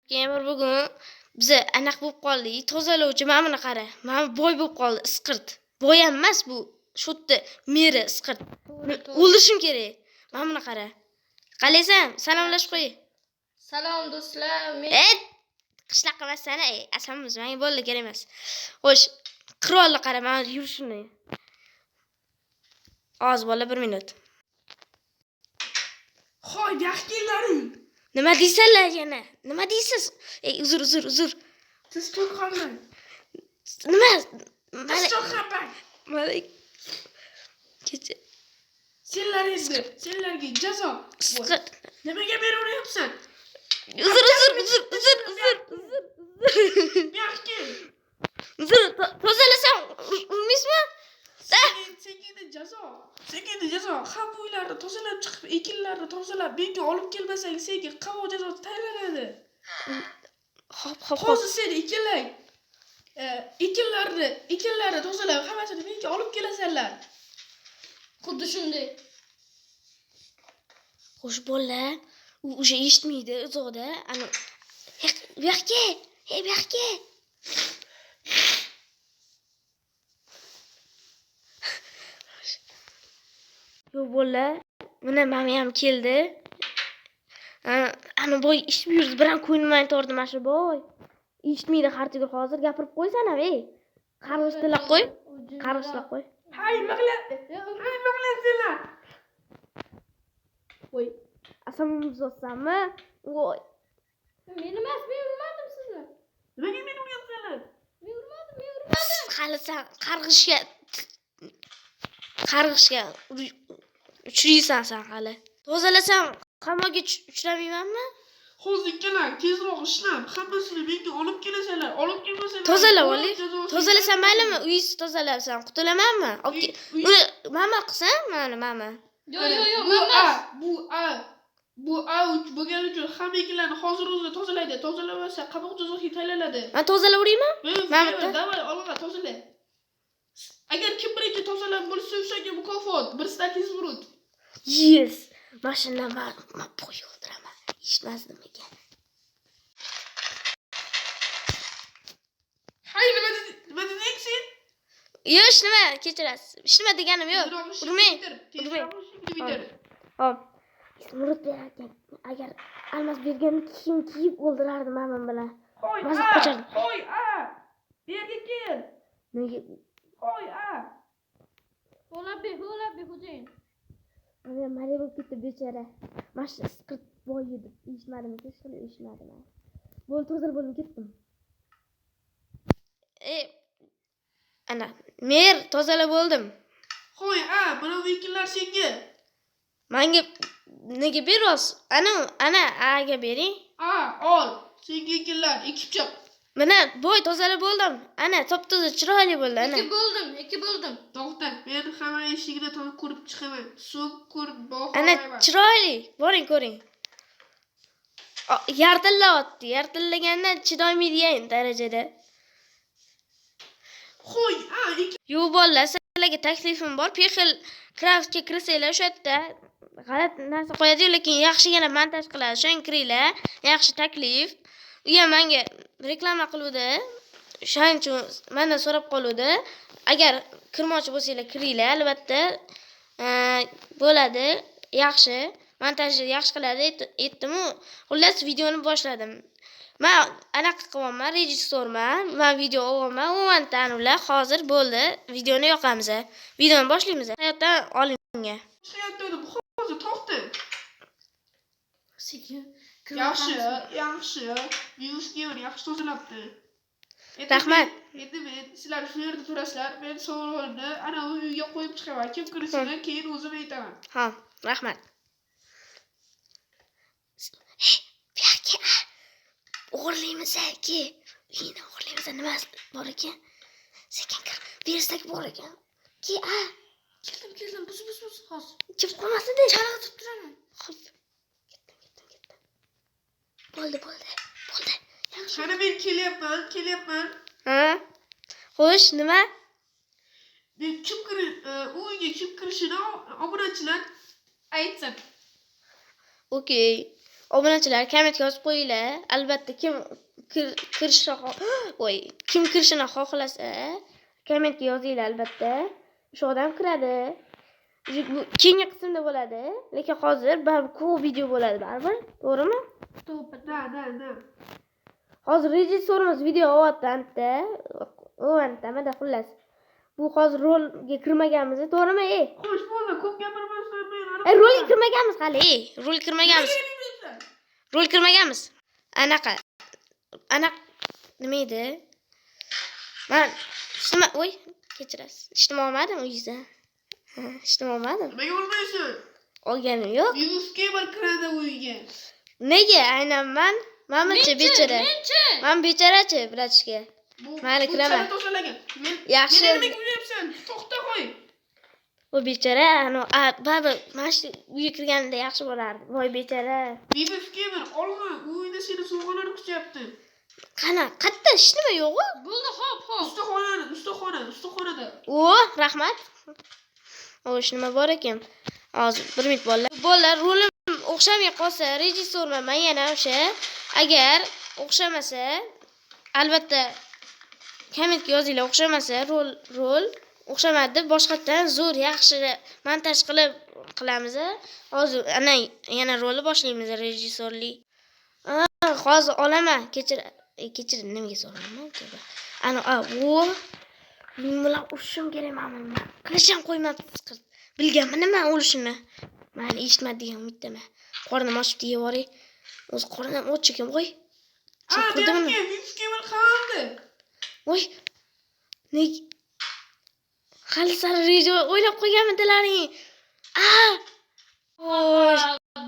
Keyin bugun biza anaqa bo'lib qoldik. Tozalovchi mana buni qara. Mana boy bo'lib qoldi, isqirt. Boy ham emas bu. Shotda meri isqirt. O'ldirishim kerak. Mana buni qara. Qalaysan? Salomlashib qo'y. Salom do'stlar. Men qishloqqa emassan, asammiz. Menga bo'ldi, kerak emas. Xo'sh, qirolni qara, mana yurishini. Oz bola 1 minut. Hoy, yaxkilaring. Nima deysanlar yana? Nima deysiz? Uzr. Siz to'qolmang. Nima? Siz to'qolmang. Mana kecha senlarga jazo. Nimaga meni uryapsan? Uzr. Yaxki. Uzr, tozalasam urmaysizmi? Senga jazo. Hamma uylarni tozalab chiqib, ekinlarni tozalab, menga olib kelmasang, senga qamoq jazosi tayinlanadi. Hop. Hozir sen ekinlarni tozalab, hammasini menga olib kelasanlar. xuddi shunday. Xo'sh bola, u o'sha eshitmaydi, uzoqda. Ana bu yoqqa. Bu yoqqa. Yo bola, mana mama ham keldi. Ana boy ishib yurdi, biram ko'nglimni tortdi mana shu boy. Eshitmaydi hartiga hozir gapirib qo'ysana, qarg'ishtirib qo'y. Hay maqlayapsizlar. Voy, asamimiz olsanmi? Voy. Men emas, men urmadim sizni. Nimaga meni uryapsizlar? Men urmadim. Hali sen qarg'ishga uchraysan sen hali. Tozalasam qamoqga uchramaymanmi? Hozirgalar tezroq ishlab, hammasini menga olib kelasanlar. Olib kelmasanlar. Tozalab oling. Tozalasam maylimi? Uyingizni tozalabsan, qutulamanmi? Mama qilsam, mama. Yo'q, Bu bo'lgani uchun hammakilarni hozir o'zi tozalaydi. Tozalamasa qamoq jazosi tayinlanadi. Men tozalayveraymi? Mana davay olg'a tozala. Agar kim birinchi tozalab bo'lsa, o'shaga mukofot 1 stakin zurut. Yes. Mashina men poy o'ldiraman. Eshitmasdim ekan. Hay nima deding sen? Yo'q, nima kechirasiz. Nima deganim yo'q. Urmang. Hop. Murod agar almas bergan kiyim kiyib o'ldirardim men bilan. Hoy, Mazza qochardim. hoy, bu yerga kel. Nega? Hoy, Ho'lab xo'jayin. Mana Mariya bo'lib ketdi bechora. Mana shu isqirt boy edi. Eshitmadim, hech qilib eshitmadim. Bo'l tozal bo'lib ketdim. Ana, mer tozalab bo'ldim. Hoy, mana vakillar senga. Menga nega berasiz? Ana aga bering. Ol. Senga vakillar ekib chiq. Mana boy tozalab bo'ldim. Ana top-toza chiroyli bo'ldi ana. Ikki bo'ldim. To'xta, men hamma eshigini ko'rib chiqaman. So'ng ko'rib Ana baholayman. chiroyli. Boring ko'ring. Yartillayapti. Yartillaganda chidolmaydigan darajada. Hoy, Yo'q bolalar, sizlarga taklifim bor. Pexil Craftga kirsanglar, o'sha yerda g'alati narsa qo'yadi, lekin yaxshigina montaj qiladi. O'shanga kiringlar. Yaxshi taklif. U ham menga reklama qiluvdi. Shuning uchun mendan so'rab qoluvdi. Agar kirmoqchi bo'lsanglar, kiringlar, albatta. Bo'ladi. Yaxshi. Montajni yaxshi qiladi, aytdim-ku. Xullas videoni boshladim. Men anaqa qilyapman, rejissorman. Men video olaman, 10 ta ular hozir bo'ldi. Videoni yoqamiz. Videoni boshlaymiz. Hayotdan olinga. Hayotda hozir to'xta. Yaxshi. Virusga yaxshi tozalabdi. Rahmat. Endi men sizlar shu yerda turasizlar. Men sovrinni ana uyga qo'yib chiqaman. Kim kirishini keyin o'zim aytaman. Ha, rahmat. O'g'irlaymiz-ki. Uyini o'g'irlaymiz. Nima bor ekan? Sekin kir. Berisdagi bor ekan. Keldim. Bus hozir. Kim qolmasin-da. Chalg'itib turaman. Xo'p. Ketdim. Bo'ldi. Qani men kelyapman. Xo'sh, nima? Men uyga kim kirishini obunachilar aytsin. Okey. Obunachilar kommentga yozib qo'yinglar. Albatta kim kirishini xohlasa kommentga yozinglar albatta. O'sha odam kiradi. Bu keyingi qismda bo'ladi, lekin hozir baribir ko'p video bo'ladi baribir. To'g'rimi? Da. Hozir rejissyorimiz video olyapti. O'yantda xullas. Bu hozir rolga kirmaganmiz, to'g'rimi? Xo'sh, bo'ldi, ko'p gapirmasdan men Rolga kirmaganmiz hali. Rol kirmaganmiz. Anaqa nima edi? Men kechirasiz. Ishtimo olmadim uyingizda. Ishtimo olmadim. Nimaga olmaysan? Olganim yo'q. Virusga bir kiradi uyga. Nega? Aynan mencha bechara. Men becharachi, vrachga. Mayli kiraman. Yaxshi. Men nima qilyapsan? To'xta qo'y. Bu bechara, baba, mana shu uyga kirganida yaxshi bo'lardi. Voy bechara. Virusga bir olma, uyda seni sovg'alar kutyapti. Qana, qayerda hech nima yo'q-ku. Bo'ldi, xo'p. Ustaxonada. Rahmat. O'sh nima bor ekan? Hozir 1 minut bolalar. Bolalar rolim o'xshamay qolsa, rejissyorman men yana o'sha. Agar o'xshamasa, albatta kommentga yozinglar, o'xshamasa rol o'xshamadi, boshqatdan zo'r yaxshi montaj qilamiz. Hozir ana yana rolni boshlaymiz rejissyorlik. Hozir olaman. Kechir, nimaga so'rayman? Men bilan urishim kerak men. Qilishim qo'ymabsiz. Bilganman nima o'lishini. Mayli, eshitmadigan umiddaman. Qornim ochib devoray. O'z qornim och ekan, voy. Chaqirdim. Virusga qoldi. Voy. Hali sal reja o'ylab qo'yganmidilaring.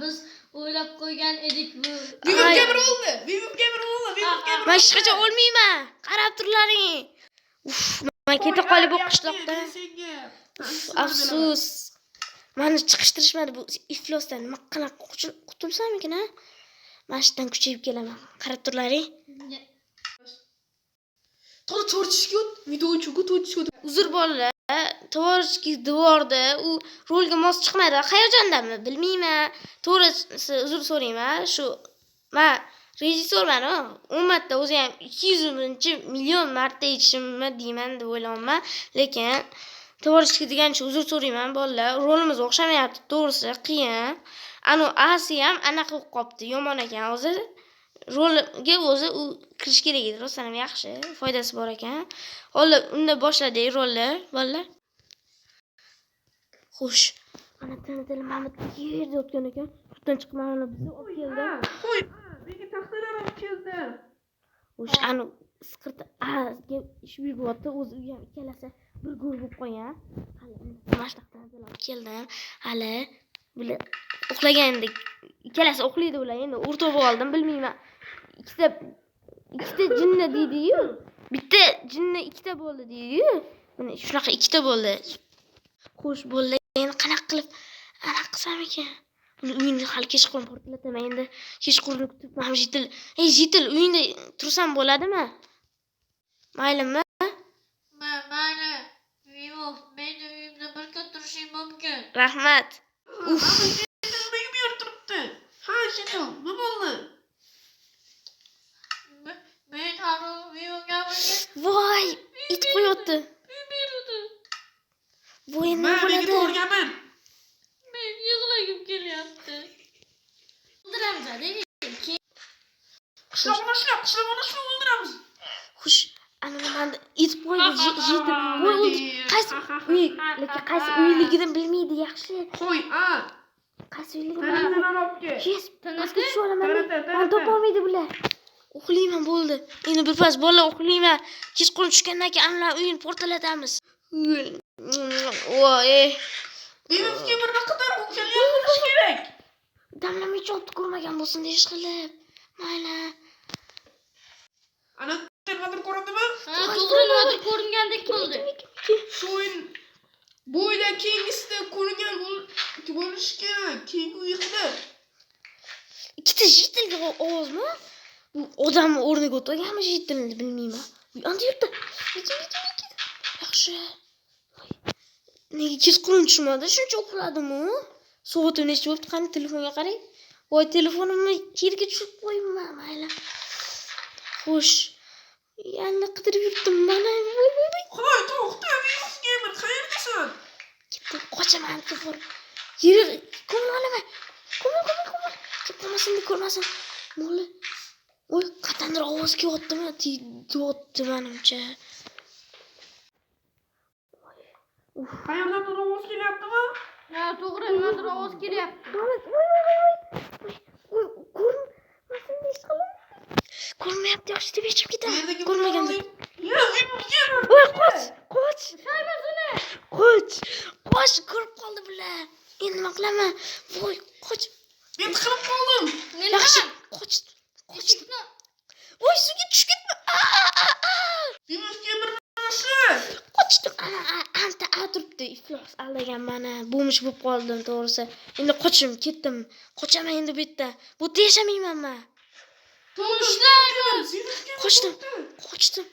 Biz o'ylab qo'ygan edik bu. Virusga bir oldi. Men hech qachon o'lmayman. Qarab turlaring. Men keta qolib bu qishloqda. Afsus. Meni chiqishtirishmadi bu iflosdan. Nima qanaqa qutulsam-ekan, ha? Men shundan kuchayib kelaman. Qarab turlaring. Uzr bolalar, to'g'ri devorda u rolga mos chiqmadi. Hayajondami? Bilmayman. To'g'risi uzr so'rayman. Shu men rejissyorman, ummatda o'zi ham 200 million marta aytishimni deyman deb o'ylayman, lekin to'g'risi degancha uzr so'rayman bolalar. Rolimiz o'xshamayapti, to'g'risi qiyin. Asi ham anaqa bo'lib qopti, yomon ekan hozir. Rolga o'zi u kirish kerak edi, rostdan ham yaxshi, foydasi bor ekan. Hozir unda boshladik rolni, bolalar. Xo'sh, ana tanitili Mamad yerda o'tgan ekan. Xutdan chiqib mana bizni olib keldi. Qo'y, menga taxtalar olib keldi. Xo'sh, isqirti ish yuryapti, o'zi u ham ikkalasi bir go'r bo'lib qo'ygan. Hali mashtaqdan olib keldim. Hali bular uxlagandek ikkalasi uxlaydi ular. Endi o'rtoq oldim, bilmayman. Ikkita jinni deydi-yu. Bitta jinni ikkita bo'ldi deydi-yu. Mana shunaqa ikkita bo'ldi. Xo'sh, bolalar endi qanaqa qilib qilsam ekan? Uyingda hali kechqurun portlataman. Endi kechqurun kutibman. Jitil, uyingda tursam bo'ladimi? Maylimi? Mayli. Men uyimda birga turishim mumkin. Rahmat. Nimaga bu yerda turibdi? Ha, Jitil, nima bo'ldi? Men hali uyimga Voy, it qo'yapti. Voy, nima bo'ladi? O'rgaman. Men yig'lagim kelyapti. O'ldiramiz, Qishloqni o'ldiramiz. Xush, ana nimani it qo'ydi, jiti. Voy, qaysi uy, lekin qaysi uyligidan bilmaydi yaxshi. Qo'y, Qaysi uyligidan bilmaydi. Yes, pastga tushib olaman. Men topolmaydi bular. Uxlayman bo'ldi. Endi birpas bola uxlayman. Kechqurun tushgandan keyin ana uyini portlatamiz. Voy. Virusga bir qadar o'xshagan kerak. Damlamay chopdi ko'rmagan bo'lsin deyish qilib. Mayli. Ana termadir ko'rindimi? To'g'ri nimadir ko'ringandek bo'ldi. Shu o'yin bo'ydan kengisida ko'ringan bo'lishi kerak. Keyingi uyqida. Ikkita jitilga ovozmi? Bu odamni o'rniga o'tirganmi jitilni bilmayman. Anda yurtda. Yaxshi. Nega kechqurun tushmadi? Shuncha uxladimi? Soat necha bo'libdi? Qani telefonga qarang. Voy telefonimni yerga tushirib qo'yibman mayli. Xo'sh. Yana qidirib yuribdim mana. Xudoy to'xta, virus gamer, qayerdasan? Ketdim, qochaman kefir. Yeri ko'mir olaman. Ko'mir. Ketmasin deb ko'rmasin. Mo'li. Voy, qatandир ovoz kelyaptimi? Deyapti menimcha. Qayerdan ovoz kelyaptimi? Ha, to'g'ri, nimadir ovoz kelyapti. Voy. Ko'rmasin deyishqalar. Ko'rmayapti, yosh deb yechib ketadi. Ko'rmaganda. Voy, qoch. Qoch, ko'rib qoldi bular. Endi nima qilaman? Voy, qoch. Men tiqilib qoldim. Yaxshi, qoch. Voy, suvga tushib ketma. Virus gamer nima? Qochdim. Anta turibdi. Iflos aldagan mana. Bo'mish bo'lib qoldim, to'g'risi. Endi qochim, ketdim. Qochaman endi bu yerda. Bu yerda yashamayman men. Ishlaymiz. Qochdim.